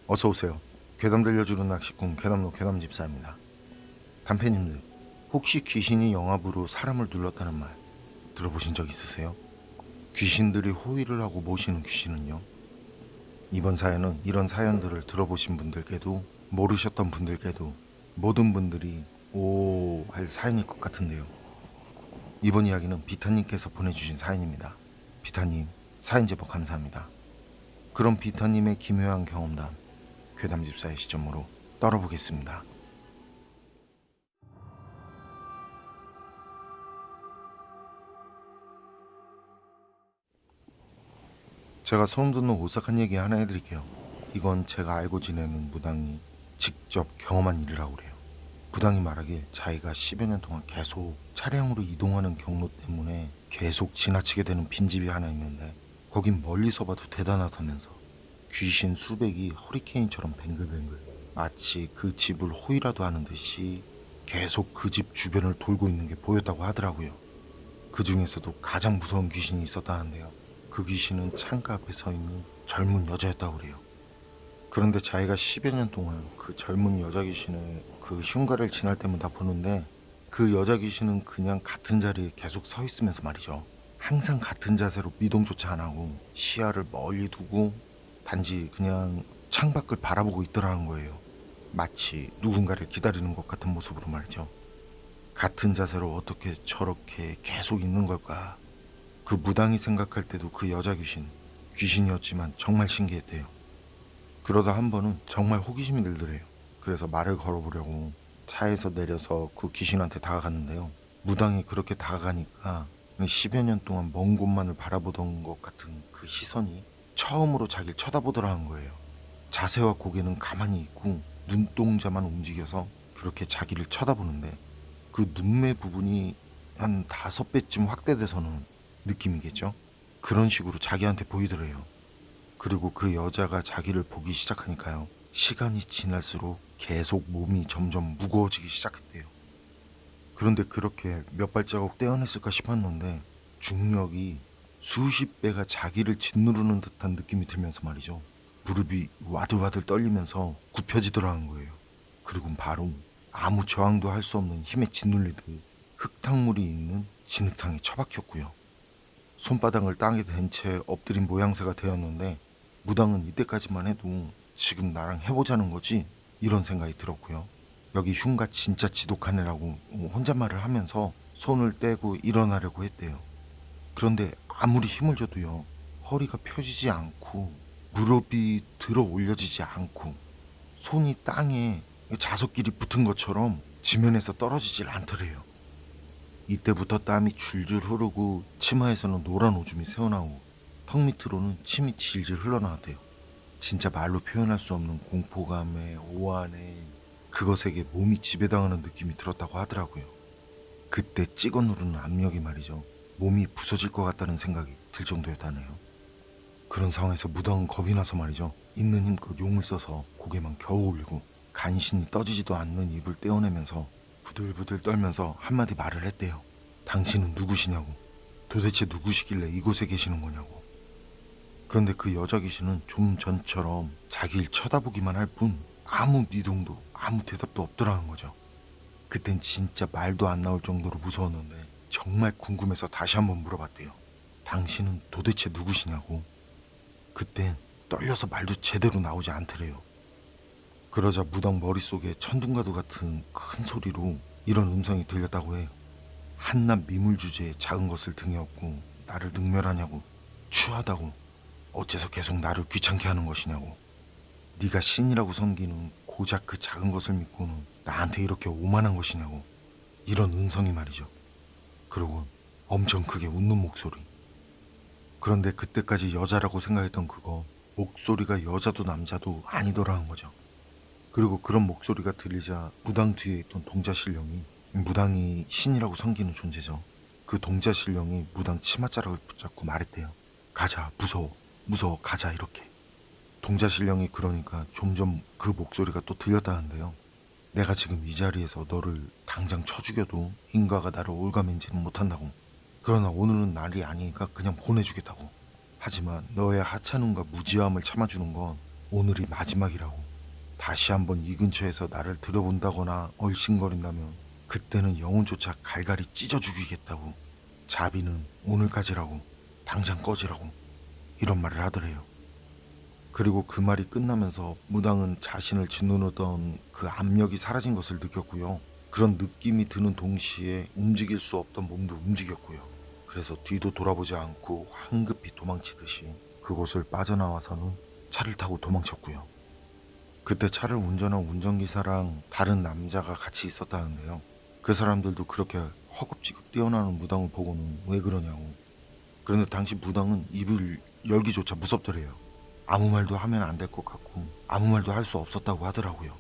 어서 오세요. 괴담 들려주는 낚시꾼 괴담로 괴담집사입니다. 단팬님들, 혹시 귀신이 영합으로 사람을 눌렀다는 말 들어보신 적 있으세요? 귀신들이 호의를 하고 모시는 귀신은요? 이번 사연은 이런 사연들을 들어보신 분들께도 모르셨던 분들께도 모든 분들이 오 할 사연일 것 같은데요. 이번 이야기는 비타님께서 보내주신 사연입니다. 비타님, 사연 제보 감사합니다. 그럼 비타님의 기묘한 경험담 괴담집사의 시점으로 떨어보겠습니다. 제가 소름 돋는 오싹한 얘기 하나 해드릴게요. 이건 제가 알고 지내는 무당이 직접 경험한 일이라고 그래요. 무당이 말하길 자기가 10여 년 동안 계속 차량으로 이동하는 경로 때문에 계속 지나치게 되는 빈집이 하나 있는데 거긴 멀리서 봐도 대단하다면서 귀신 수백이 허리케인처럼 뱅글뱅글 마치 그 집을 호위라도 하는 듯이 계속 그 집 주변을 돌고 있는 게 보였다고 하더라고요. 그 중에서도 가장 무서운 귀신이 있었다는데요. 그 귀신은 창가 앞에 서 있는 젊은 여자였다고 그래요. 그런데 자기가 10여 년 동안 그 젊은 여자 귀신을 그 흉가를 지날 때마다 보는데 그 여자 귀신은 그냥 같은 자리에 계속 서 있으면서 말이죠. 항상 같은 자세로 미동조차 안 하고 시야를 멀리 두고 단지 그냥 창밖을 바라보고 있더라는 거예요. 마치 누군가를 기다리는 것 같은 모습으로 말이죠. 같은 자세로 어떻게 저렇게 계속 있는 걸까? 그 무당이 생각할 때도 그 여자 귀신이었지만 정말 신기했대요. 그러다 한 번은 정말 호기심이 들더래요. 그래서 말을 걸어보려고 차에서 내려서 그 귀신한테 다가갔는데요. 무당이 그렇게 다가가니까 10여 년 동안 먼 곳만을 바라보던 것 같은 그 시선이 처음으로 자기를 쳐다보더라는 거예요. 자세와 고개는 가만히 있고 눈동자만 움직여서 그렇게 자기를 쳐다보는데 그 눈매 부분이 한 5배쯤 확대돼서는 느낌이겠죠? 그런 식으로 자기한테 보이더래요. 그리고 그 여자가 자기를 보기 시작하니까요. 시간이 지날수록 계속 몸이 점점 무거워지기 시작했대요. 그런데 그렇게 몇 발자국 떼어냈을까 싶었는데 중력이 수십 배가 자기를 짓누르는 듯한 느낌이 들면서 말이죠. 무릎이 와들와들 떨리면서 굽혀지더라는 거예요. 그리고 바로 아무 저항도 할 수 없는 힘에 짓눌리듯 흙탕물이 있는 진흙탕에 처박혔고요. 손바닥을 땅에 댄 채 엎드린 모양새가 되었는데 무당은 이때까지만 해도 지금 나랑 해보자는 거지? 이런 생각이 들었고요. 여기 흉가 진짜 지독한 애라고 혼잣말을 하면서 손을 떼고 일어나려고 했대요. 그런데 아무리 힘을 줘도요. 허리가 펴지지 않고 무릎이 들어 올려지지 않고 손이 땅에 자석끼리 붙은 것처럼 지면에서 떨어지질 않더래요. 이때부터 땀이 줄줄 흐르고 치마에서는 노란 오줌이 새어나오고 턱 밑으로는 침이 질질 흘러나왔대요. 진짜 말로 표현할 수 없는 공포감에 오한에 그것에게 몸이 지배당하는 느낌이 들었다고 하더라고요. 그때 찍어 누르는 압력이 말이죠. 몸이 부서질 것 같다는 생각이 들 정도였다네요. 그런 상황에서 무당은 겁이 나서 말이죠. 있는 힘껏 용을 써서 고개만 겨우 올리고 간신히 떠지지도 않는 입을 떼어내면서 부들부들 떨면서 한마디 말을 했대요. 당신은 누구시냐고. 도대체 누구시길래 이곳에 계시는 거냐고. 그런데 그 여자 귀신은 좀 전처럼 자기를 쳐다보기만 할 뿐 아무 미동도 아무 대답도 없더라는 거죠. 그땐 진짜 말도 안 나올 정도로 무서웠는데 정말 궁금해서 다시 한번 물어봤대요. 당신은 도대체 누구시냐고. 그땐 떨려서 말도 제대로 나오지 않더래요. 그러자 무당 머릿속에 천둥가도 같은 큰 소리로 이런 음성이 들렸다고 해요. 한낱 미물 주제에 작은 것을 등에 업고 나를 능멸하냐고. 추하다고. 어째서 계속 나를 귀찮게 하는 것이냐고. 네가 신이라고 섬기는 고작 그 작은 것을 믿고는 나한테 이렇게 오만한 것이냐고. 이런 음성이 말이죠. 그리고 엄청 크게 웃는 목소리. 그런데 그때까지 여자라고 생각했던 그거 목소리가 여자도 남자도 아니더라는 거죠. 그리고 그런 목소리가 들리자 무당 뒤에 있던 동자신령이, 무당이 신이라고 섬기는 존재죠. 그 동자신령이 무당 치맛자락을 붙잡고 말했대요. 가자, 무서워, 가자. 이렇게. 동자신령이 그러니까 점점 그 목소리가 또 들렸다는데요. 내가 지금 이 자리에서 너를 당장 쳐 죽여도 인과가 나를 올가매지는 못한다고. 그러나 오늘은 날이 아니니까 그냥 보내주겠다고. 하지만 너의 하찮음과 무지함을 참아주는 건 오늘이 마지막이라고. 다시 한번 이 근처에서 나를 들여본다거나 얼씬거린다면 그때는 영혼조차 갈갈이 찢어 죽이겠다고. 자비는 오늘까지라고. 당장 꺼지라고. 이런 말을 하더래요. 그리고 그 말이 끝나면서 무당은 자신을 짓누르던 그 압력이 사라진 것을 느꼈고요. 그런 느낌이 드는 동시에 움직일 수 없던 몸도 움직였고요. 그래서 뒤도 돌아보지 않고 황급히 도망치듯이 그곳을 빠져나와서는 차를 타고 도망쳤고요. 그때 차를 운전한 운전기사랑 다른 남자가 같이 있었다는데요. 그 사람들도 그렇게 허겁지겁 뛰어나는 무당을 보고는 왜 그러냐고. 그런데 당시 무당은 입을 열기조차 무섭더래요. 아무 말도 하면 안 될 것 같고 아무 말도 할 수 없었다고 하더라고요.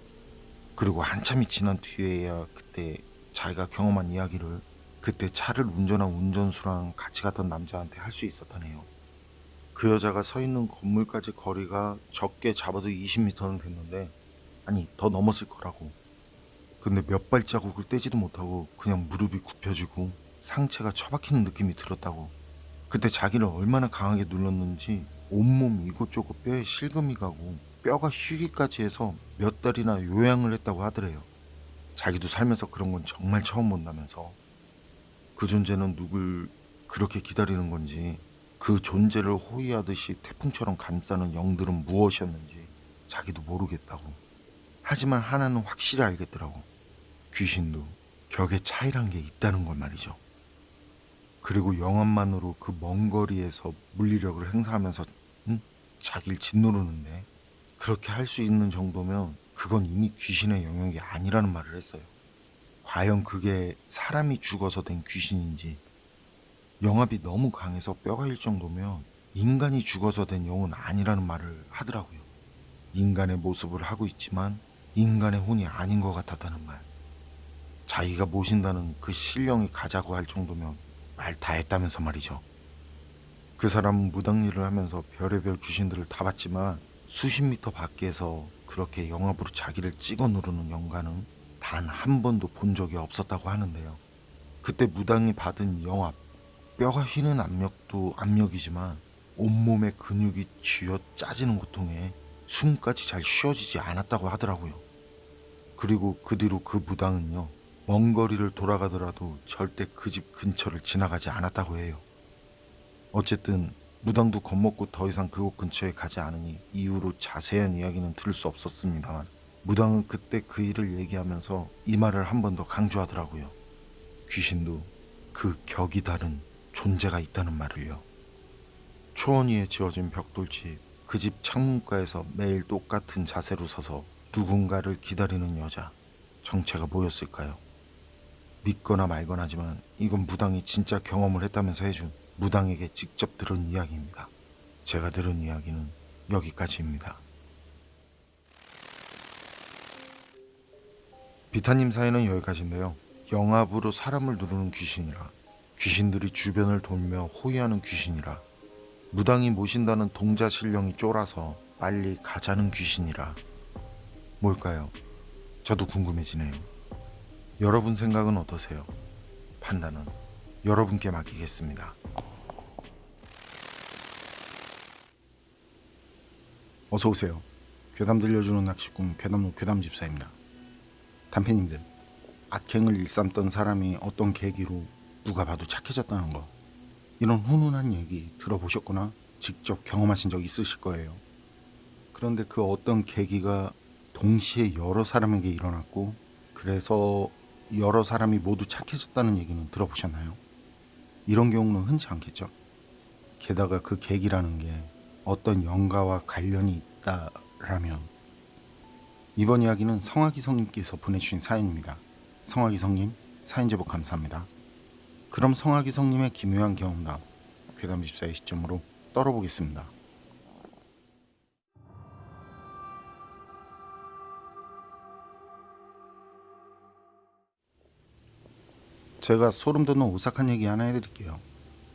그리고 한참이 지난 뒤에야 그때 자기가 경험한 이야기를 그때 차를 운전한 운전수랑 같이 갔던 남자한테 할 수 있었다네요. 그 여자가 서 있는 건물까지 거리가 적게 잡아도 20m는 됐는데, 아니 더 넘었을 거라고. 근데 몇 발자국을 떼지도 못하고 그냥 무릎이 굽혀지고 상체가 처박히는 느낌이 들었다고. 그때 자기를 얼마나 강하게 눌렀는지 온몸 이곳저곳 뼈에 실금이 가고 뼈가 휘기까지 해서 몇 달이나 요양을 했다고 하더래요. 자기도 살면서 그런 건 정말 처음 본다면서. 그 존재는 누굴 그렇게 기다리는 건지, 그 존재를 호위하듯이 태풍처럼 감싸는 영들은 무엇이었는지 자기도 모르겠다고. 하지만 하나는 확실히 알겠더라고. 귀신도 격의 차이란 게 있다는 걸 말이죠. 그리고 영암만으로 그 먼 거리에서 물리력을 행사하면서 자기를 짓누르는데, 그렇게 할 수 있는 정도면 그건 이미 귀신의 영역이 아니라는 말을 했어요. 과연 그게 사람이 죽어서 된 귀신인지, 영압이 너무 강해서 뼈가 일 정도면 인간이 죽어서 된 영은 아니라는 말을 하더라고요. 인간의 모습을 하고 있지만 인간의 혼이 아닌 것 같았다는 말. 자기가 모신다는 그 신령이 가자고 할 정도면 말 다 했다면서 말이죠. 그 사람은 무당 일을 하면서 별의별 귀신들을 다 봤지만 수십 미터 밖에서 그렇게 영압으로 자기를 찍어 누르는 영가는 단 한 번도 본 적이 없었다고 하는데요. 그때 무당이 받은 영압, 뼈가 휘는 압력도 압력이지만 온몸의 근육이 쥐어 짜지는 고통에 숨까지 잘 쉬어지지 않았다고 하더라고요. 그리고 그 뒤로 그 무당은요, 먼 거리를 돌아가더라도 절대 그 집 근처를 지나가지 않았다고 해요. 어쨌든 무당도 겁먹고 더 이상 그곳 근처에 가지 않으니 이후로 자세한 이야기는 들을 수 없었습니다만, 무당은 그때 그 일을 얘기하면서 이 말을 한 번 더 강조하더라고요. 귀신도 그 격이 다른 존재가 있다는 말을요. 초원 위에 지어진 벽돌집, 그 집 창문가에서 매일 똑같은 자세로 서서 누군가를 기다리는 여자, 정체가 뭐였을까요? 믿거나 말거나 하지만 이건 무당이 진짜 경험을 했다면서 해준 무당에게 직접 들은 이야기입니다. 제가 들은 이야기는 여기까지입니다. 비타님 사연은 여기까지인데요. 영압으로 사람을 누르는 귀신이라, 귀신들이 주변을 돌며 호위하는 귀신이라, 무당이 모신다는 동자 신령이 쫄아서 빨리 가자는 귀신이라, 뭘까요? 저도 궁금해지네요. 여러분 생각은 어떠세요? 판단은 여러분께 맡기겠습니다. 어서오세요. 괴담 들려주는 낚시꾼 괴담로 괴담집사입니다. 단편님들, 악행을 일삼던 사람이 어떤 계기로 누가 봐도 착해졌다는 거, 이런 훈훈한 얘기 들어보셨거나 직접 경험하신 적 있으실 거예요. 그런데 그 어떤 계기가 동시에 여러 사람에게 일어났고, 그래서 여러 사람이 모두 착해졌다는 얘기는 들어보셨나요? 이런 경우는 흔치 않겠죠. 게다가 그 계기라는 게 어떤 영가와 관련이 있다라면. 이번 이야기는 성학이 성님께서 보내주신 사연입니다. 성학이 성님, 사연 제보 감사합니다. 그럼 성학이 성님의 기묘한 경험담, 괴담집사의 시점으로 떨어보겠습니다. 제가 소름 돋는 오싹한 얘기 하나 해드릴게요.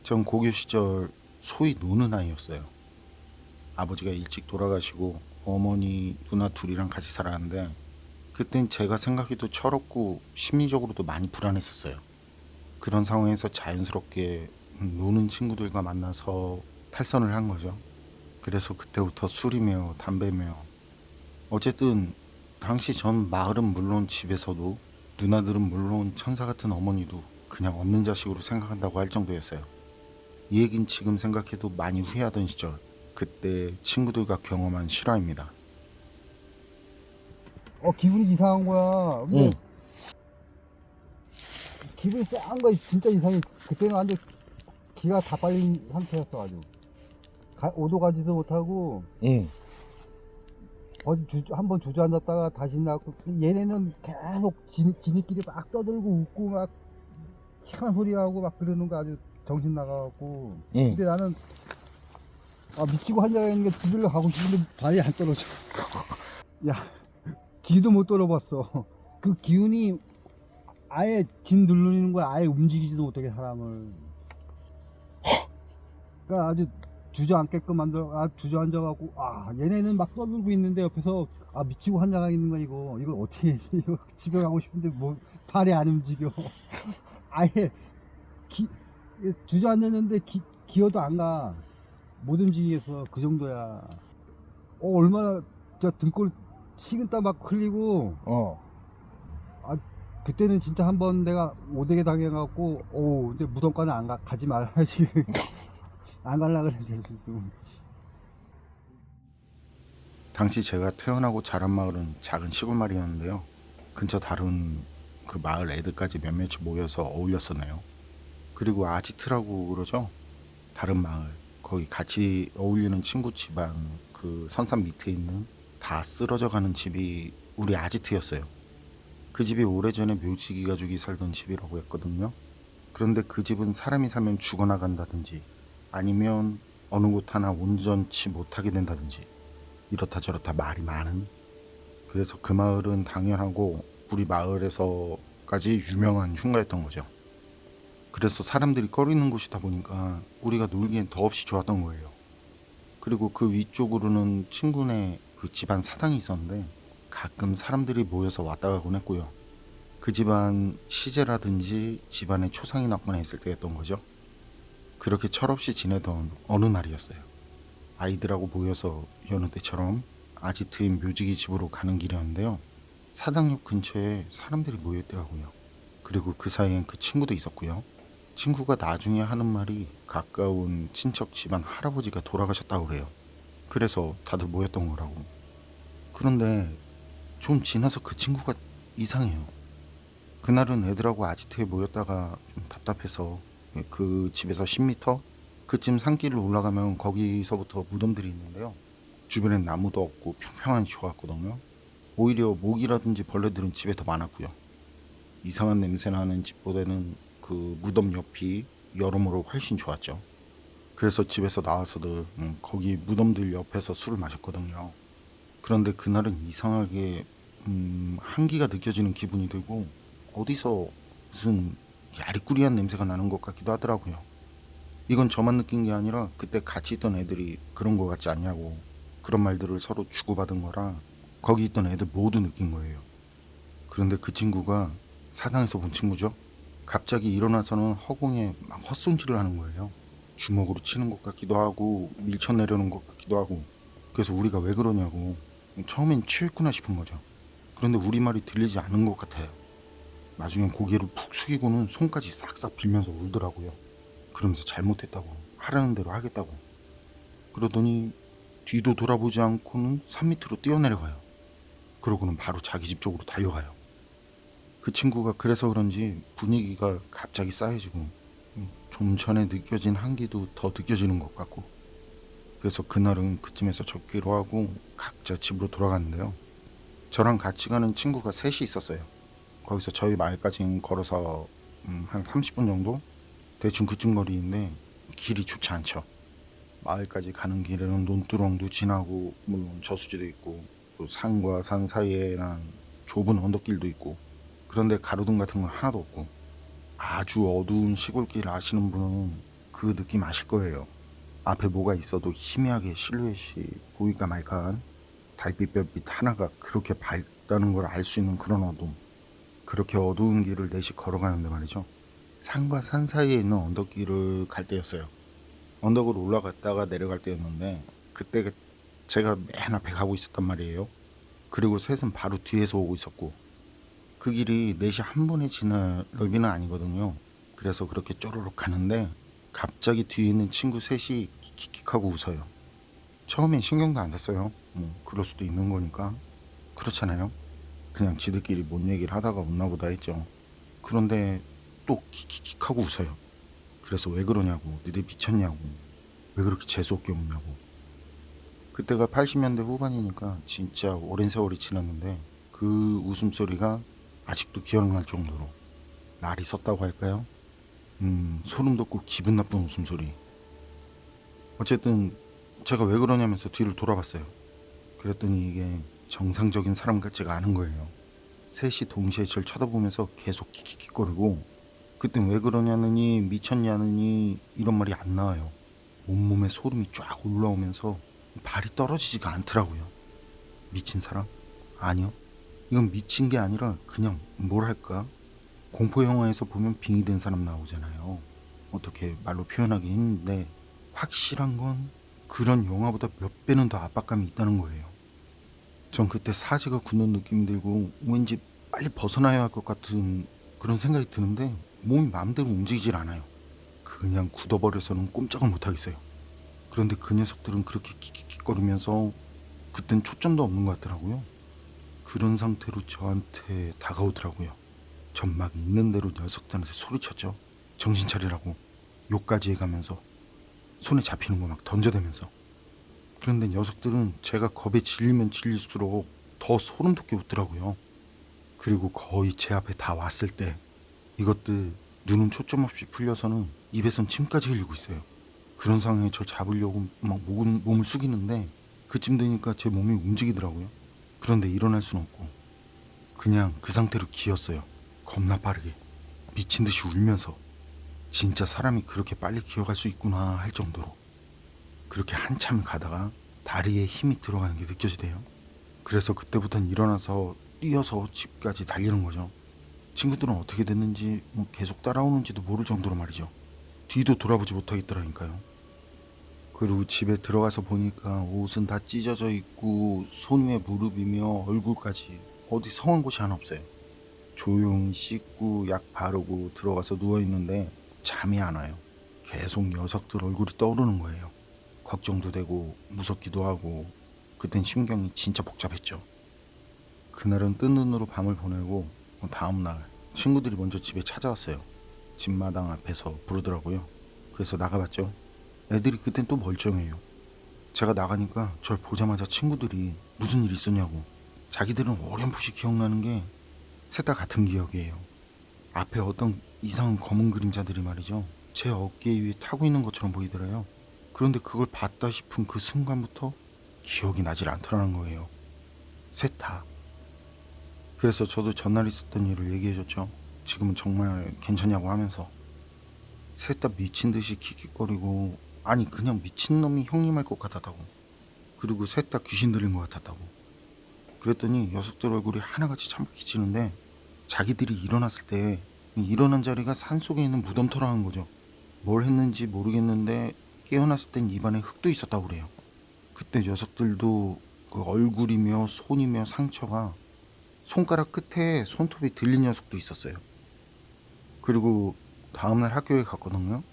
전 고교 시절 소위 노는 아이였어요. 아버지가 일찍 돌아가시고 어머니, 누나 둘이랑 같이 살았는데, 그땐 제가 생각해도 철없고 심리적으로도 많이 불안했었어요. 그런 상황에서 자연스럽게 노는 친구들과 만나서 탈선을 한 거죠. 그래서 그때부터 술이며 담배며 어쨌든 당시 전 마을은 물론 집에서도 누나들은 물론 천사 같은 어머니도 그냥 없는 자식으로 생각한다고 할 정도였어요. 이 얘긴 지금 생각해도 많이 후회하던 시절, 그때 친구들과 경험한 실화입니다. 기분이 이상한 거야. 근데 응. 기분이 쎄한 거야. 진짜 이상해. 그때는 완전 기가 다 빨린 상태였어 아주. 오도 가지도 못하고 응. 한번 주저앉았다가 다시 나고, 얘네는 계속 지네끼리 막 떠들고 웃고 막 희한한 소리 하고 막 그러는 거 아주 정신 나가갖고. 응. 근데 나는 미치고 환자가 있는 게 집으로 가고 싶은데 발이 안 떨어져. 야, 뒤도 못 돌아봤어. 그 기운이 아예 진 누르는 거야. 아예 움직이지도 못하게 사람을. 그러니까 아주 주저앉게끔 만들어. 주저앉아갖고 얘네는 막 떠들고 있는데 옆에서 미치고 환자가 있는 거야. 이걸 어떻게 해야지. 이거 집에 가고 싶은데 뭐 발이 안 움직여. 아예 주저앉았는데 기어도 안 가. 못 움직이겠어. 그 정도야. 얼마나 저 등골 식은땀 막 흘리고. 그때는 진짜 한번 내가 오대게 당해갖고, 근데 무덤가는 가지 말아야지. 안 갈라 그래, 재수. 당시 제가 태어나고 자란 마을은 작은 시골 마을이었는데요. 근처 다른 그 마을 애들까지 몇몇이 모여서 어울렸었네요. 그리고 아지트라고 그러죠. 다른 마을 거기 같이 어울리는 친구 집안 그 선산 밑에 있는 다 쓰러져 가는 집이 우리 아지트였어요. 그 집이 오래전에 묘지기 가족이 살던 집이라고 했거든요. 그런데 그 집은 사람이 살면 죽어나간다든지 아니면 어느 곳 하나 온전치 못하게 된다든지 이렇다 저렇다 말이 많은, 그래서 그 마을은 당연하고 우리 마을에서까지 유명한 흉가였던 거죠. 그래서 사람들이 꺼리는 곳이다 보니까 우리가 놀기엔 더없이 좋았던 거예요. 그리고 그 위쪽으로는 친구네 그 집안 사당이 있었는데 가끔 사람들이 모여서 왔다 가곤 했고요. 그 집안 시제라든지 집안에 초상이 났거나 했을 때였던 거죠. 그렇게 철없이 지내던 어느 날이었어요. 아이들하고 모여서 여느 때처럼 아지트인 묘지기 집으로 가는 길이었는데요. 사당역 근처에 사람들이 모여있더라고요. 그리고 그 사이엔 그 친구도 있었고요. 친구가 나중에 하는 말이 가까운 친척 집안 할아버지가 돌아가셨다고 그래요. 그래서 다들 모였던 거라고. 그런데 좀 지나서 그 친구가 이상해요. 그날은 애들하고 아지트에 모였다가 좀 답답해서 그 집에서 10m? 그쯤 산길로 올라가면 거기서부터 무덤들이 있는데요. 주변엔 나무도 없고 평평한 시골 같거든요. 오히려 모기라든지 벌레들은 집에 더 많았고요. 이상한 냄새 나는 집보다는 그 무덤 옆이 여러모로 훨씬 좋았죠. 그래서 집에서 나와서도 거기 무덤들 옆에서 술을 마셨거든요. 그런데 그날은 이상하게 한기가 느껴지는 기분이 들고 어디서 무슨 야리꾸리한 냄새가 나는 것 같기도 하더라고요. 이건 저만 느낀 게 아니라 그때 같이 있던 애들이 그런 거 같지 않냐고 그런 말들을 서로 주고받은 거라 거기 있던 애들 모두 느낀 거예요. 그런데 그 친구가 사당에서 본 친구죠. 갑자기 일어나서는 허공에 막 헛손질을 하는 거예요. 주먹으로 치는 것 같기도 하고 밀쳐내려는 것 같기도 하고. 그래서 우리가 왜 그러냐고 처음엔 취했구나 싶은 거죠. 그런데 우리 말이 들리지 않은 것 같아요. 나중엔 고개를 푹 숙이고는 손까지 싹싹 빌면서 울더라고요. 그러면서 잘못했다고 하라는 대로 하겠다고 그러더니 뒤도 돌아보지 않고는 산 밑으로 뛰어내려가요. 그러고는 바로 자기 집 쪽으로 달려가요. 그 친구가 그래서 그런지 분위기가 갑자기 싸해지고 좀 전에 느껴진 한기도 더 느껴지는 것 같고, 그래서 그날은 그쯤에서 접기로 하고 각자 집으로 돌아갔는데요. 저랑 같이 가는 친구가 셋이 있었어요. 거기서 저희 마을까지 걸어서 한 30분 정도? 대충 그쯤 거리인데 길이 좋지 않죠. 마을까지 가는 길에는 논두렁도 지나고 물론 저수지도 있고 또 산과 산 사이에 난 좁은 언덕길도 있고, 그런데 가로등 같은 건 하나도 없고 아주 어두운 시골길 아시는 분은 그 느낌 아실 거예요. 앞에 뭐가 있어도 희미하게 실루엣이 보일까 말까한 달빛 별빛 하나가 그렇게 밝다는 걸 알 수 있는 그런 어둠. 그렇게 어두운 길을 넷이 걸어가는데 말이죠. 산과 산 사이에 있는 언덕길을 갈 때였어요. 언덕을 올라갔다가 내려갈 때였는데 그때 제가 맨 앞에 가고 있었단 말이에요. 그리고 셋은 바로 뒤에서 오고 있었고 그 길이 넷이 한 번에 지날 넓이는 아니거든요. 그래서 그렇게 쪼르륵 가는데 갑자기 뒤에 있는 친구 셋이 킥킥킥하고 웃어요. 처음엔 신경도 안 썼어요. 그럴 수도 있는 거니까. 그렇잖아요. 그냥 지들끼리 뭔 얘기를 하다가 웃나 보다 했죠. 그런데 또 킥킥킥하고 웃어요. 그래서 왜 그러냐고, 니들 미쳤냐고, 왜 그렇게 재수없게 웃냐고. 그때가 80년대 후반이니까 진짜 오랜 세월이 지났는데 그 웃음소리가 아직도 기억날 정도로 날이 섰다고 할까요? 소름 돋고 기분 나쁜 웃음소리. 어쨌든 제가 왜 그러냐면서 뒤를 돌아봤어요. 그랬더니 이게 정상적인 사람 같지가 않은 거예요. 셋이 동시에 저를 쳐다보면서 계속 킥킥킥거리고 그땐 왜 그러냐느니 미쳤냐느니 이런 말이 안 나와요. 온몸에 소름이 쫙 올라오면서 발이 떨어지지가 않더라고요. 미친 사람? 아니요. 이건 미친 게 아니라 그냥 뭐랄까 공포 영화에서 보면 빙의 된 사람 나오잖아요. 어떻게 말로 표현하기 힘든데 확실한 건 그런 영화보다 몇 배는 더 압박감이 있다는 거예요. 전 그때 사지가 굳는 느낌이 들고 왠지 빨리 벗어나야 할 것 같은 그런 생각이 드는데 몸이 마음대로 움직이질 않아요. 그냥 굳어버려서는 꼼짝을 못하겠어요. 그런데 그 녀석들은 그렇게 킥킥킥거리면서 그땐 초점도 없는 것 같더라고요. 그런 상태로 저한테 다가오더라고요. 전 막 있는 대로 녀석들한테 소리쳤죠. 정신 차리라고 욕까지 해가면서 손에 잡히는 거 막 던져대면서. 그런데 녀석들은 제가 겁에 질리면 질릴수록 더 소름 돋게 웃더라고요. 그리고 거의 제 앞에 다 왔을 때 이것들 눈은 초점 없이 풀려서는 입에선 침까지 흘리고 있어요. 그런 상황에 저 잡으려고 막 몸을 숙이는데 그쯤 되니까 제 몸이 움직이더라고요. 그런데 일어날 순 없고 그냥 그 상태로 기었어요. 겁나 빠르게 미친 듯이 울면서. 진짜 사람이 그렇게 빨리 기어갈 수 있구나 할 정도로. 그렇게 한참을 가다가 다리에 힘이 들어가는 게 느껴지대요. 그래서 그때부터는 일어나서 뛰어서 집까지 달리는 거죠. 친구들은 어떻게 됐는지 계속 따라오는지도 모를 정도로 말이죠. 뒤도 돌아보지 못하겠더라니까요. 그리고 집에 들어가서 보니까 옷은 다 찢어져 있고 손 위에 무릎이며 얼굴까지 어디 성한 곳이 하나 없어요. 조용히 씻고 약 바르고 들어가서 누워있는데 잠이 안 와요. 계속 녀석들 얼굴이 떠오르는 거예요. 걱정도 되고 무섭기도 하고 그땐 심경이 진짜 복잡했죠. 그날은 뜬 눈으로 밤을 보내고 다음날 친구들이 먼저 집에 찾아왔어요. 집마당 앞에서 부르더라고요. 그래서 나가봤죠. 애들이 그땐 또 멀쩡해요. 제가 나가니까 절 보자마자 친구들이 무슨 일 있었냐고. 자기들은 어렴풋이 기억나는 게 셋 다 같은 기억이에요. 앞에 어떤 이상한 검은 그림자들이 말이죠. 제 어깨 위에 타고 있는 것처럼 보이더래요. 그런데 그걸 봤다 싶은 그 순간부터 기억이 나질 않더라는 거예요. 셋 다. 그래서 저도 전날 있었던 일을 얘기해줬죠. 지금은 정말 괜찮냐고 하면서. 셋 다 미친 듯이 킥킥거리고 아니 그냥 미친놈이 형님 할 것 같았다고. 그리고 셋 다 귀신 들린 것 같았다고. 그랬더니 녀석들 얼굴이 하나같이 참기지는데 자기들이 일어났을 때 일어난 자리가 산속에 있는 무덤터라는 거죠. 뭘 했는지 모르겠는데 깨어났을 땐 입안에 흙도 있었다고 그래요. 그때 녀석들도 그 얼굴이며 손이며 상처가 손가락 끝에 손톱이 들린 녀석도 있었어요. 그리고 다음날 학교에 갔거든요.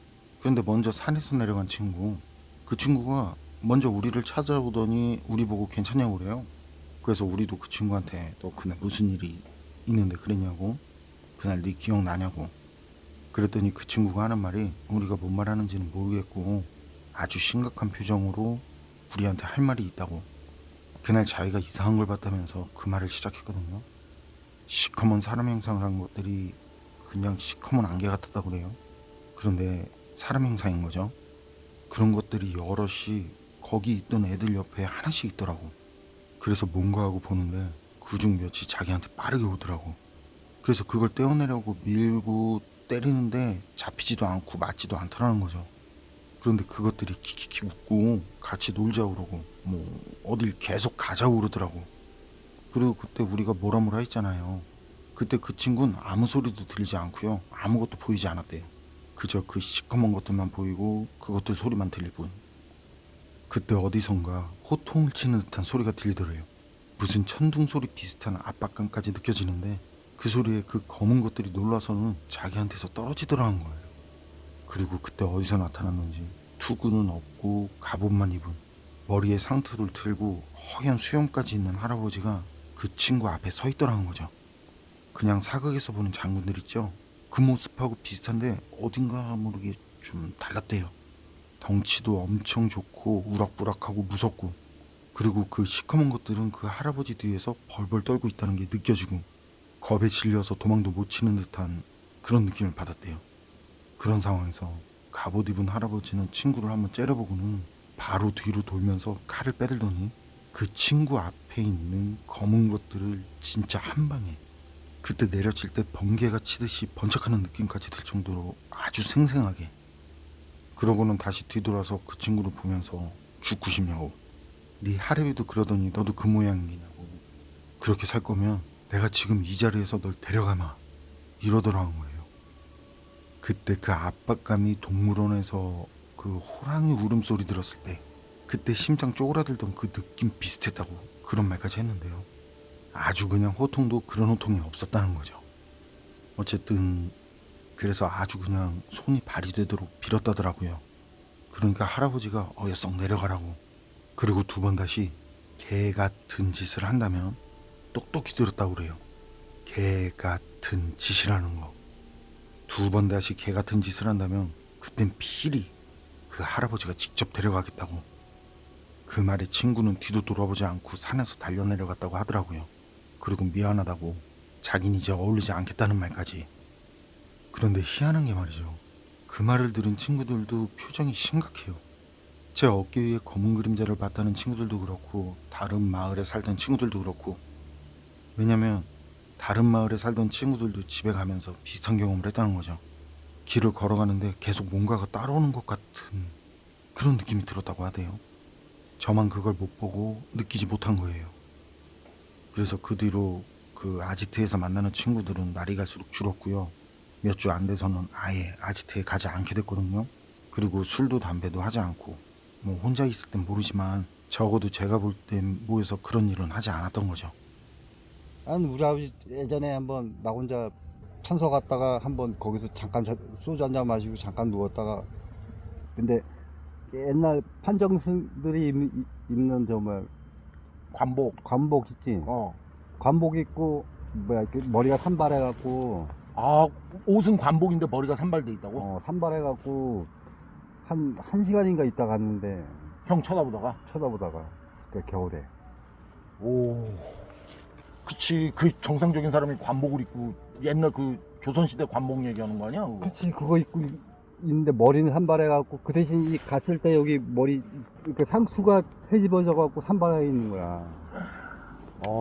그런데 먼저 산에서 내려간 친구, 그 친구가 먼저 우리를 찾아오더니 우리 보고 괜찮냐고 그래요. 그래서 우리도 그 친구한테 너 그날 무슨 일이 있는데 그랬냐고, 그날 네 기억나냐고. 그랬더니 그 친구가 하는 말이 우리가 뭔 말하는지는 모르겠고 아주 심각한 표정으로 우리한테 할 말이 있다고. 그날 자기가 이상한 걸 봤다면서 그 말을 시작했거든요. 시커먼 사람 형상을 한 것들이 그냥 시커먼 안개 같았다고 그래요. 그런데 사람 형상인 거죠. 그런 것들이 여럿이 거기 있던 애들 옆에 하나씩 있더라고. 그래서 뭔가 하고 보는데 그중 몇이 자기한테 빠르게 오더라고. 그래서 그걸 떼어내려고 밀고 때리는데 잡히지도 않고 맞지도 않더라는 거죠. 그런데 그것들이 키키키 웃고 같이 놀자고 그러고 뭐 어딜 계속 가자고 그러더라고. 그리고 그때 우리가 뭐라 했잖아요. 그때 그 친구는 아무 소리도 들리지 않고요. 아무것도 보이지 않았대요. 그저 그 시커먼 것들만 보이고 그것들 소리만 들릴 뿐. 그때 어디선가 호통을 치는 듯한 소리가 들리더래요. 무슨 천둥 소리 비슷한 압박감까지 느껴지는데 그 소리에 그 검은 것들이 놀라서는 자기한테서 떨어지더라는 거예요. 그리고 그때 어디서 나타났는지 투구는 없고 갑옷만 입은 머리에 상투를 틀고 허연 수염까지 있는 할아버지가 그 친구 앞에 서 있더라는 거죠. 그냥 사극에서 보는 장군들 있죠? 그 모습하고 비슷한데 어딘가 모르게 좀 달랐대요. 덩치도 엄청 좋고 우락부락하고 무섭고, 그리고 그 시커먼 것들은 그 할아버지 뒤에서 벌벌 떨고 있다는 게 느껴지고 겁에 질려서 도망도 못 치는 듯한 그런 느낌을 받았대요. 그런 상황에서 갑옷 입은 할아버지는 친구를 한번 째려보고는 바로 뒤로 돌면서 칼을 빼들더니 그 친구 앞에 있는 검은 것들을 진짜 한 방에, 그때 내려칠 때 번개가 치듯이 번쩍하는 느낌까지 들 정도로 아주 생생하게. 그러고는 다시 뒤돌아서 그 친구를 보면서 죽고 싶냐고, 네 할애비도 그러더니 너도 그 모양이냐고, 그렇게 살 거면 내가 지금 이 자리에서 널 데려가마, 이러더라는 거예요. 그때 그 압박감이 동물원에서 그 호랑이 울음소리 들었을 때 그때 심장 쪼그라들던 그 느낌 비슷했다고 그런 말까지 했는데요. 아주 그냥 호통도 그런 호통이 없었다는 거죠. 어쨌든 그래서 아주 그냥 손이 발이 되도록 빌었다더라고요. 그러니까 할아버지가 어여썩 내려가라고. 그리고 두 번 다시 개 같은 짓을 한다면 똑똑히 들었다고 그래요. 개 같은 짓이라는 거. 두 번 다시 개 같은 짓을 한다면 그땐 필히 그 할아버지가 직접 데려가겠다고. 그 말에 친구는 뒤도 돌아보지 않고 산에서 달려내려갔다고 하더라고요. 그리고 미안하다고, 자긴 이제 어울리지 않겠다는 말까지. 그런데 희한한 게 말이죠, 그 말을 들은 친구들도 표정이 심각해요. 제 어깨 위에 검은 그림자를 봤다는 친구들도 그렇고 다른 마을에 살던 친구들도 그렇고. 왜냐면 다른 마을에 살던 친구들도 집에 가면서 비슷한 경험을 했다는 거죠. 길을 걸어가는데 계속 뭔가가 따라오는 것 같은 그런 느낌이 들었다고 하대요. 저만 그걸 못 보고 느끼지 못한 거예요. 그래서 그 뒤로 그 아지트에서 만나는 친구들은 날이 갈수록 줄었고요. 몇 주 안 돼서는 아예 아지트에 가지 않게 됐거든요. 그리고 술도 담배도 하지 않고, 뭐 혼자 있을 땐 모르지만 적어도 제가 볼 땐 모여서 그런 일은 하지 않았던 거죠. 난 우리 아버지 예전에 한번 나 혼자 천서 갔다가 한번 거기서 잠깐 소주 한잔 마시고 잠깐 누웠다가, 근데 옛날 판정승들이 입는 정말 관복 있지. 관복 입고 뭐야 이렇게 머리가 산발해갖고, 아, 옷은 관복인데 머리가 산발돼 있다고? 산발해갖고 한 시간인가 있다 갔는데 형 쳐다보다가? 쳐다보다가 그 겨울에. 오, 그치. 그 정상적인 사람이 관복을 입고 옛날 그 조선시대 관복 얘기하는 거 아니야? 그거? 그치, 그거 입고 있는데 머리는 산발해갖고, 그 대신 갔을 때 여기 머리 이렇게 상수가 헤집어져갖고 산발해 있는 거야.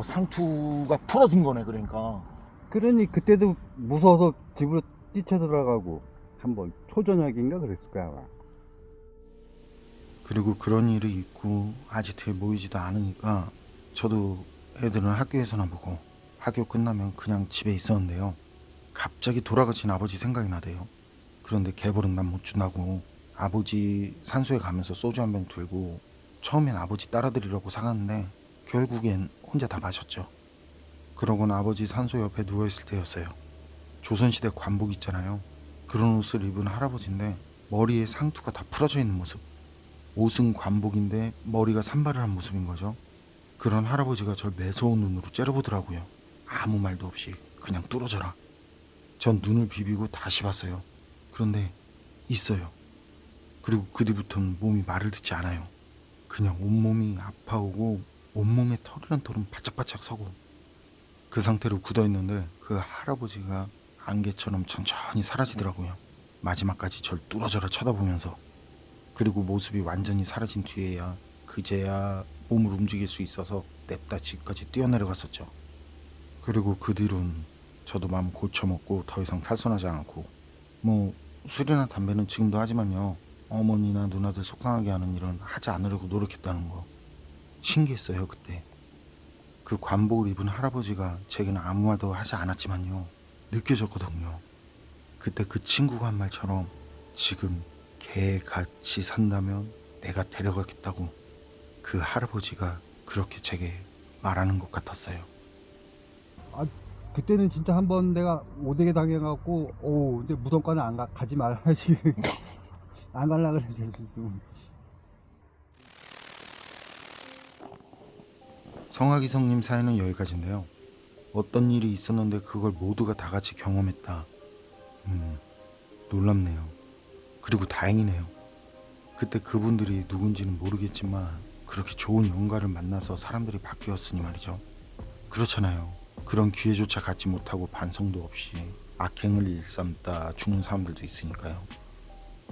상투가 풀어진 거네, 그러니까. 그러니 그때도 무서워서 집으로 뛰쳐들어가고, 한번 초저녁인가 그랬을 거야 아마. 그리고 그런 일이 있고 아지트에 모이지도 않으니까 저도 애들은 학교에서나 보고 학교 끝나면 그냥 집에 있었는데요. 갑자기 돌아가신 아버지 생각이 나대요. 그런데 개벌은 난 못 준다고 아버지 산소에 가면서 소주 한 병 들고 처음엔 아버지 따라드리려고 사갔는데 결국엔 혼자 다 마셨죠. 그러고는 아버지 산소 옆에 누워있을 때였어요. 조선시대 관복 있잖아요. 그런 옷을 입은 할아버지인데 머리에 상투가 다 풀어져 있는 모습. 옷은 관복인데 머리가 산발을 한 모습인 거죠. 그런 할아버지가 절 매서운 눈으로 째려보더라고요. 아무 말도 없이 그냥 뚫어져라. 전 눈을 비비고 다시 봤어요. 그런데 있어요. 그리고 그 뒤부터는 몸이 말을 듣지 않아요. 그냥 온몸이 아파오고 온몸에 털 한 털은 바짝바짝 서고, 그 상태로 굳어있는데 그 할아버지가 안개처럼 천천히 사라지더라고요. 마지막까지 절 뚫어져라 쳐다보면서. 그리고 모습이 완전히 사라진 뒤에야 그제야 몸을 움직일 수 있어서 냅다 집까지 뛰어내려갔었죠. 그리고 그 뒤로는 저도 마음 고쳐먹고 더 이상 탈선하지 않고, 뭐 술이나 담배는 지금도 하지만요, 어머니나 누나들 속상하게 하는 일은 하지 않으려고 노력했다는 거 신기했어요. 그때 그 관복을 입은 할아버지가 제게는 아무 말도 하지 않았지만요, 느껴졌거든요. 그때 그 친구가 한 말처럼 지금 개같이 산다면 내가 데려가겠다고 그 할아버지가 그렇게 제게 말하는 것 같았어요. 그때는 진짜 한번 내가 오대게 당해갖고, 근데 무덤가는 가지 말아야지. 안 갈라 그래, 됐었으면. 성화기성님 사연은 여기까지인데요. 어떤 일이 있었는데 그걸 모두가 다 같이 경험했다. 놀랍네요. 그리고 다행이네요. 그때 그분들이 누군지는 모르겠지만 그렇게 좋은 영가를 만나서 사람들이 바뀌었으니 말이죠. 그렇잖아요. 그런 기회조차 갖지 못하고 반성도 없이 악행을 일삼다 죽는 사람들도 있으니까요.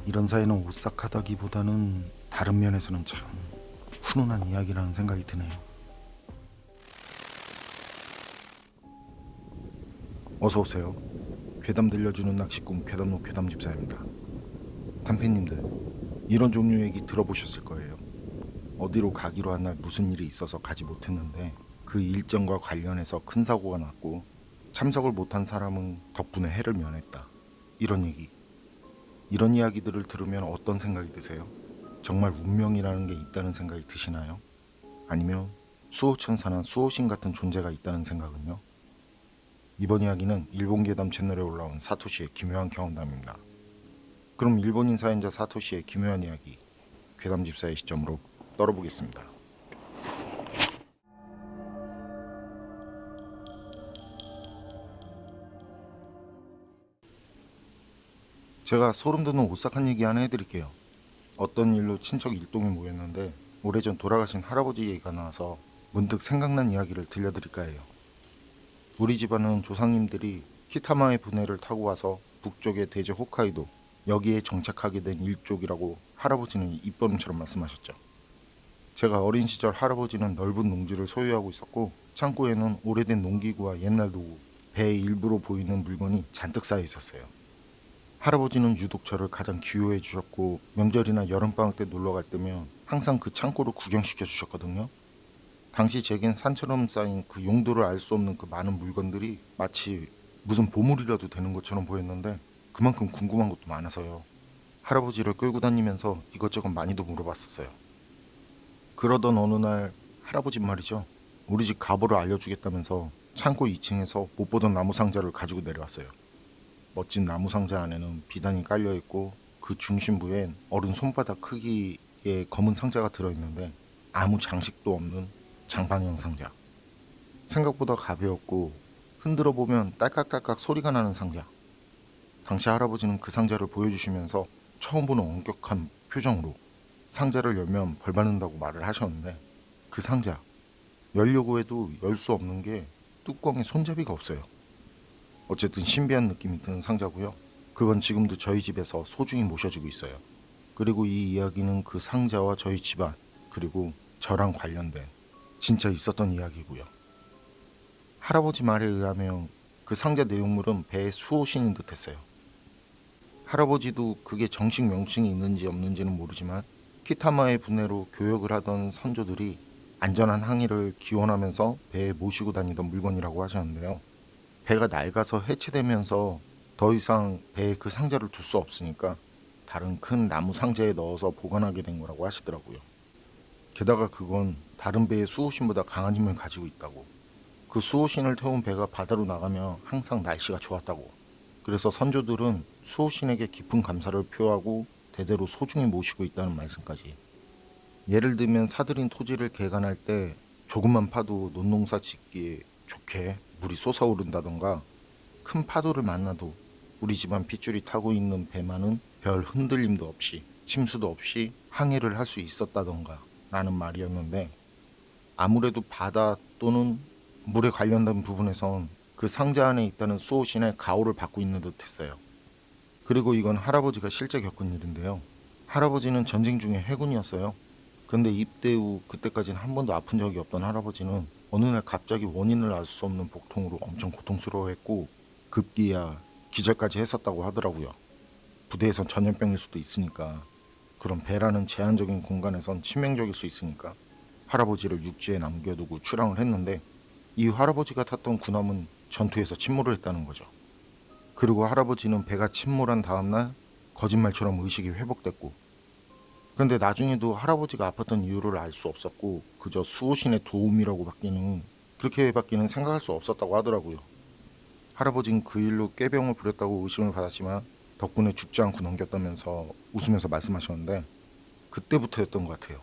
이런 사연은 오싹하다기보다는 다른 면에서는 참 훈훈한 이야기라는 생각이 드네요. 어서오세요. 괴담 들려주는 낚시꾼 괴담로 괴담집사입니다. 단팬님들, 이런 종류 얘기 들어보셨을 거예요. 어디로 가기로 한 날 무슨 일이 있어서 가지 못했는데 그 일정과 관련해서 큰 사고가 났고 참석을 못한 사람은 덕분에 해를 면했다. 이런 얘기. 이런 이야기들을 들으면 어떤 생각이 드세요? 정말 운명이라는 게 있다는 생각이 드시나요? 아니면 수호천사나 수호신 같은 존재가 있다는 생각은요? 이번 이야기는 일본 괴담 채널에 올라온 사토시의 기묘한 경험담입니다. 그럼 일본인 사연자 사토시의 기묘한 이야기, 괴담집사의 시점으로 떨어보겠습니다. 제가 소름 돋는 오싹한 얘기 하나 해드릴게요. 어떤 일로 친척 일동이 모였는데 오래전 돌아가신 할아버지 얘기가 나와서 문득 생각난 이야기를 들려드릴까 해요. 우리 집안은 조상님들이 키타마의 분해를 타고 와서 북쪽의 대제 홋카이도 여기에 정착하게 된 일족이라고 할아버지는 입버릇처럼 말씀하셨죠. 제가 어린 시절 할아버지는 넓은 농지를 소유하고 있었고 창고에는 오래된 농기구와 옛날 도구, 배의 일부로 보이는 물건이 잔뜩 쌓여 있었어요. 할아버지는 유독 저를 가장 귀여워해 주셨고 명절이나 여름방학 때 놀러갈 때면 항상 그 창고를 구경시켜 주셨거든요. 당시 제겐 산처럼 쌓인 그 용도를 알 수 없는 그 많은 물건들이 마치 무슨 보물이라도 되는 것처럼 보였는데 그만큼 궁금한 것도 많아서요. 할아버지를 끌고 다니면서 이것저것 많이도 물어봤었어요. 그러던 어느 날 할아버지 말이죠. 우리 집 가보를 알려주겠다면서 창고 2층에서 못 보던 나무 상자를 가지고 내려왔어요. 멋진 나무 상자 안에는 비단이 깔려있고 그 중심부엔 어른 손바닥 크기의 검은 상자가 들어있는데 아무 장식도 없는 장방형 상자. 생각보다 가벼웠고 흔들어 보면 딸깍딸깍 소리가 나는 상자. 당시 할아버지는 그 상자를 보여주시면서 처음 보는 엄격한 표정으로 상자를 열면 벌 받는다고 말을 하셨는데 그 상자 열려고 해도 열 수 없는 게 뚜껑에 손잡이가 없어요. 어쨌든 신비한 느낌이 드는 상자고요. 그건 지금도 저희 집에서 소중히 모셔지고 있어요. 그리고 이 이야기는 그 상자와 저희 집안 그리고 저랑 관련된 진짜 있었던 이야기고요. 할아버지 말에 의하면 그 상자 내용물은 배의 수호신인 듯했어요. 할아버지도 그게 정식 명칭이 있는지 없는지는 모르지만 키타마의 분해로 교역을 하던 선조들이 안전한 항해를 기원하면서 배에 모시고 다니던 물건이라고 하셨는데요. 배가 낡아서 해체되면서 더 이상 배에 그 상자를 둘 수 없으니까 다른 큰 나무 상자에 넣어서 보관하게 된 거라고 하시더라고요. 게다가 그건 다른 배의 수호신보다 강한 힘을 가지고 있다고. 그 수호신을 태운 배가 바다로 나가면 항상 날씨가 좋았다고. 그래서 선조들은 수호신에게 깊은 감사를 표하고 대대로 소중히 모시고 있다는 말씀까지. 예를 들면 사들인 토지를 개간할 때 조금만 파도 논농사 짓기에 좋게 물이 솟아오른다던가 큰 파도를 만나도 우리 집안 핏줄이 타고 있는 배만은 별 흔들림도 없이 침수도 없이 항해를 할 수 있었다던가 라는 말이었는데 아무래도 바다 또는 물에 관련된 부분에선 그 상자 안에 있다는 수호신의 가호를 받고 있는 듯 했어요. 그리고 이건 할아버지가 실제 겪은 일인데요. 할아버지는 전쟁 중에 해군이었어요. 근데 입대 후 그때까지는 한 번도 아픈 적이 없던 할아버지는 어느 날 갑자기 원인을 알 수 없는 복통으로 엄청 고통스러워했고 급기야 기절까지 했었다고 하더라고요. 부대에선 전염병일 수도 있으니까 그런 배라는 제한적인 공간에선 치명적일 수 있으니까 할아버지를 육지에 남겨두고 출항을 했는데 이 할아버지가 탔던 군함은 전투에서 침몰을 했다는 거죠. 그리고 할아버지는 배가 침몰한 다음날 거짓말처럼 의식이 회복됐고 그런데 나중에도 할아버지가 아팠던 이유를 알 수 없었고 그저 수호신의 도움이라고 밖에는 그렇게밖에는 생각할 수 없었다고 하더라고요. 할아버지는 그 일로 꾀병을 부렸다고 의심을 받았지만 덕분에 죽지 않고 넘겼다면서 웃으면서 말씀하셨는데 그때부터였던 것 같아요.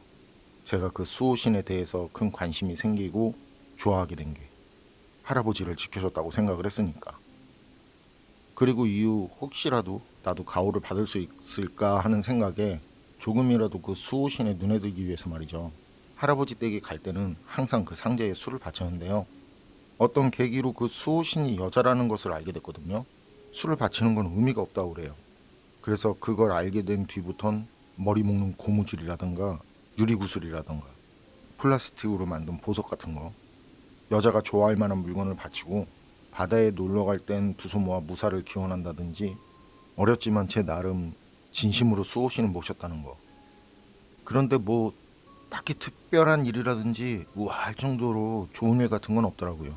제가 그 수호신에 대해서 큰 관심이 생기고 좋아하게 된 게 할아버지를 지켜줬다고 생각을 했으니까. 그리고 이후 혹시라도 나도 가호를 받을 수 있을까 하는 생각에 조금이라도 그 수호신의 눈에 들기 위해서 말이죠. 할아버지 댁에 갈 때는 항상 그 상자에 술을 바쳤는데요. 어떤 계기로 그 수호신이 여자라는 것을 알게 됐거든요. 술을 바치는 건 의미가 없다고 그래요. 그래서 그걸 알게 된 뒤부턴 머리 묶는 고무줄이라든가 유리구슬이라든가 플라스틱으로 만든 보석 같은 거, 여자가 좋아할 만한 물건을 바치고 바다에 놀러 갈 땐 두 손 모아 무사를 기원한다든지 어렸지만 제 나름 진심으로 수호신을 모셨다는 거. 그런데 뭐 딱히 특별한 일이라든지 우아할 정도로 좋은 일 같은 건 없더라고요.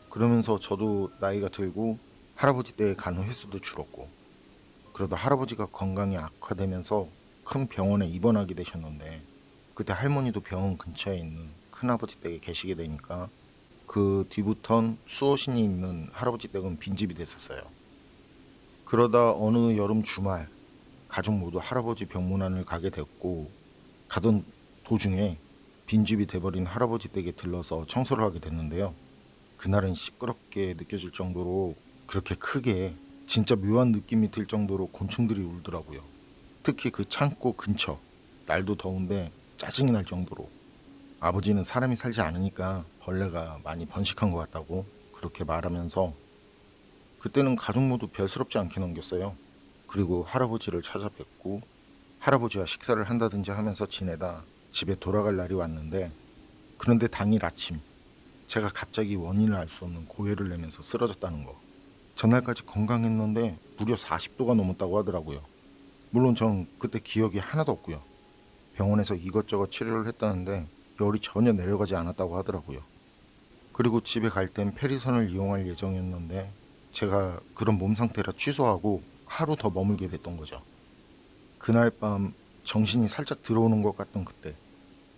그러면서 저도 나이가 들고 할아버지 댁에 가는 횟수도 줄었고, 그러다 할아버지가 건강이 악화되면서 큰 병원에 입원하게 되셨는데 그때 할머니도 병원 근처에 있는 큰아버지 댁에 계시게 되니까 그 뒤부턴 수호신이 있는 할아버지 댁은 빈집이 됐었어요. 그러다 어느 여름 주말 가족 모두 할아버지 병문안을 가게 됐고, 가던 도중에 빈집이 돼버린 할아버지 댁에 들러서 청소를 하게 됐는데요. 그날은 시끄럽게 느껴질 정도로, 그렇게 크게 진짜 묘한 느낌이 들 정도로 곤충들이 울더라고요. 특히 그 창고 근처, 날도 더운데 짜증이 날 정도로. 아버지는 사람이 살지 않으니까 벌레가 많이 번식한 것 같다고 그렇게 말하면서 그때는 가족 모두 별스럽지 않게 넘겼어요. 그리고 할아버지를 찾아뵙고 할아버지와 식사를 한다든지 하면서 지내다 집에 돌아갈 날이 왔는데, 그런데 당일 아침 제가 갑자기 원인을 알 수 없는 고열을 내면서 쓰러졌다는 거. 전날까지 건강했는데 무려 40도가 넘었다고 하더라고요. 물론 전 그때 기억이 하나도 없고요. 병원에서 이것저것 치료를 했다는데 열이 전혀 내려가지 않았다고 하더라고요. 그리고 집에 갈 땐 페리선을 이용할 예정이었는데 제가 그런 몸 상태라 취소하고 하루 더 머물게 됐던 거죠. 그날 밤 정신이 살짝 들어오는 것 같던 그때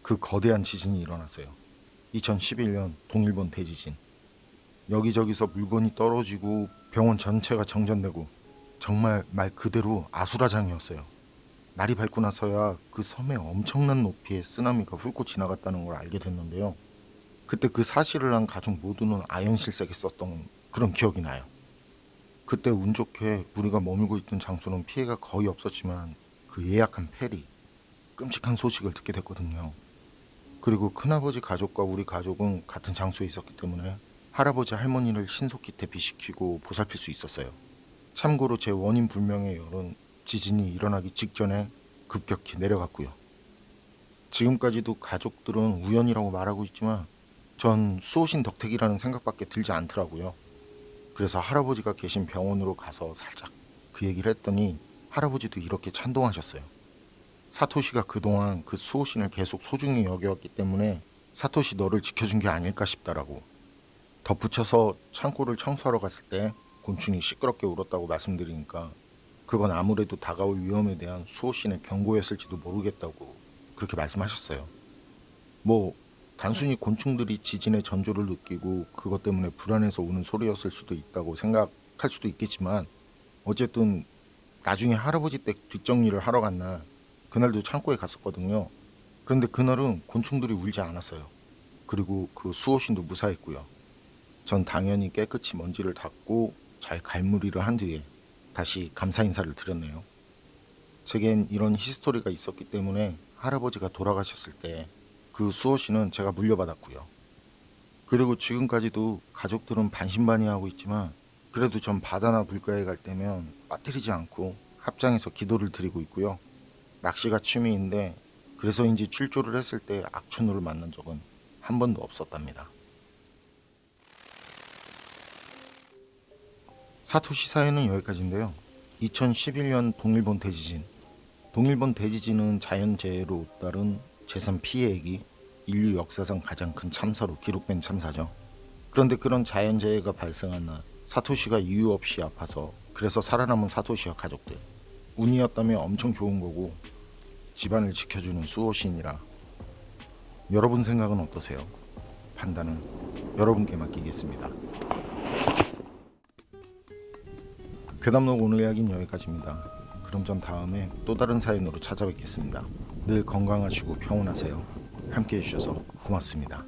그 거대한 지진이 일어났어요. 2011년 동일본 대지진. 여기저기서 물건이 떨어지고 병원 전체가 정전되고 정말 말 그대로 아수라장이었어요. 날이 밝고 나서야 그 섬에 엄청난 높이의 쓰나미가 훑고 지나갔다는 걸 알게 됐는데요. 그때 그 사실을 한 가족 모두는 아연실색에 썼던 그런 기억이 나요. 그때 운 좋게 우리가 머물고 있던 장소는 피해가 거의 없었지만 그 예약한 페리, 끔찍한 소식을 듣게 됐거든요. 그리고 큰아버지 가족과 우리 가족은 같은 장소에 있었기 때문에 할아버지 할머니를 신속히 대피시키고 보살필 수 있었어요. 참고로 제 원인 불명의 열은 지진이 일어나기 직전에 급격히 내려갔고요. 지금까지도 가족들은 우연이라고 말하고 있지만 전 수호신 덕택이라는 생각밖에 들지 않더라고요. 그래서 할아버지가 계신 병원으로 가서 살짝 그 얘기를 했더니 할아버지도 이렇게 찬동하셨어요. 사토시가 그동안 그 수호신을 계속 소중히 여겨왔기 때문에 사토시 너를 지켜준 게 아닐까 싶다라고. 덧붙여서 창고를 청소하러 갔을 때 곤충이 시끄럽게 울었다고 말씀드리니까 그건 아무래도 다가올 위험에 대한 수호신의 경고였을지도 모르겠다고 그렇게 말씀하셨어요. 뭐 단순히 곤충들이 지진의 전조를 느끼고 그것 때문에 불안해서 우는 소리였을 수도 있다고 생각할 수도 있겠지만, 어쨌든 나중에 할아버지 댁 뒷정리를 하러 간 날, 그날도 창고에 갔었거든요. 그런데 그날은 곤충들이 울지 않았어요. 그리고 그 수호신도 무사했고요. 전 당연히 깨끗이 먼지를 닦고 잘 갈무리를 한 뒤에 다시 감사 인사를 드렸네요. 제겐 이런 히스토리가 있었기 때문에 할아버지가 돌아가셨을 때 그 수호신은 제가 물려받았고요. 그리고 지금까지도 가족들은 반신반의하고 있지만 그래도 전 바다나 물가에 갈 때면 빠뜨리지 않고 합장해서 기도를 드리고 있고요. 낚시가 취미인데 그래서인지 출조를 했을 때 악천후를 만난 적은 한 번도 없었답니다. 사토시 사연은 여기까지인데요. 2011년 동일본 대지진. 동일본 대지진은 자연재해로 따른 재산 피해액이 인류 역사상 가장 큰 참사로 기록된 참사죠. 그런데 그런 자연재해가 발생한 날 사토시가 이유 없이 아파서, 그래서 살아남은 사토시와 가족들. 운이었다면 엄청 좋은 거고, 집안을 지켜주는 수호신이라. 여러분 생각은 어떠세요? 판단은 여러분께 맡기겠습니다. 괴담록 오늘 이야기는 여기까지입니다. 그럼 전 다음에 또 다른 사연으로 찾아뵙겠습니다. 늘 건강하시고 평온하세요. 함께 해주셔서 고맙습니다.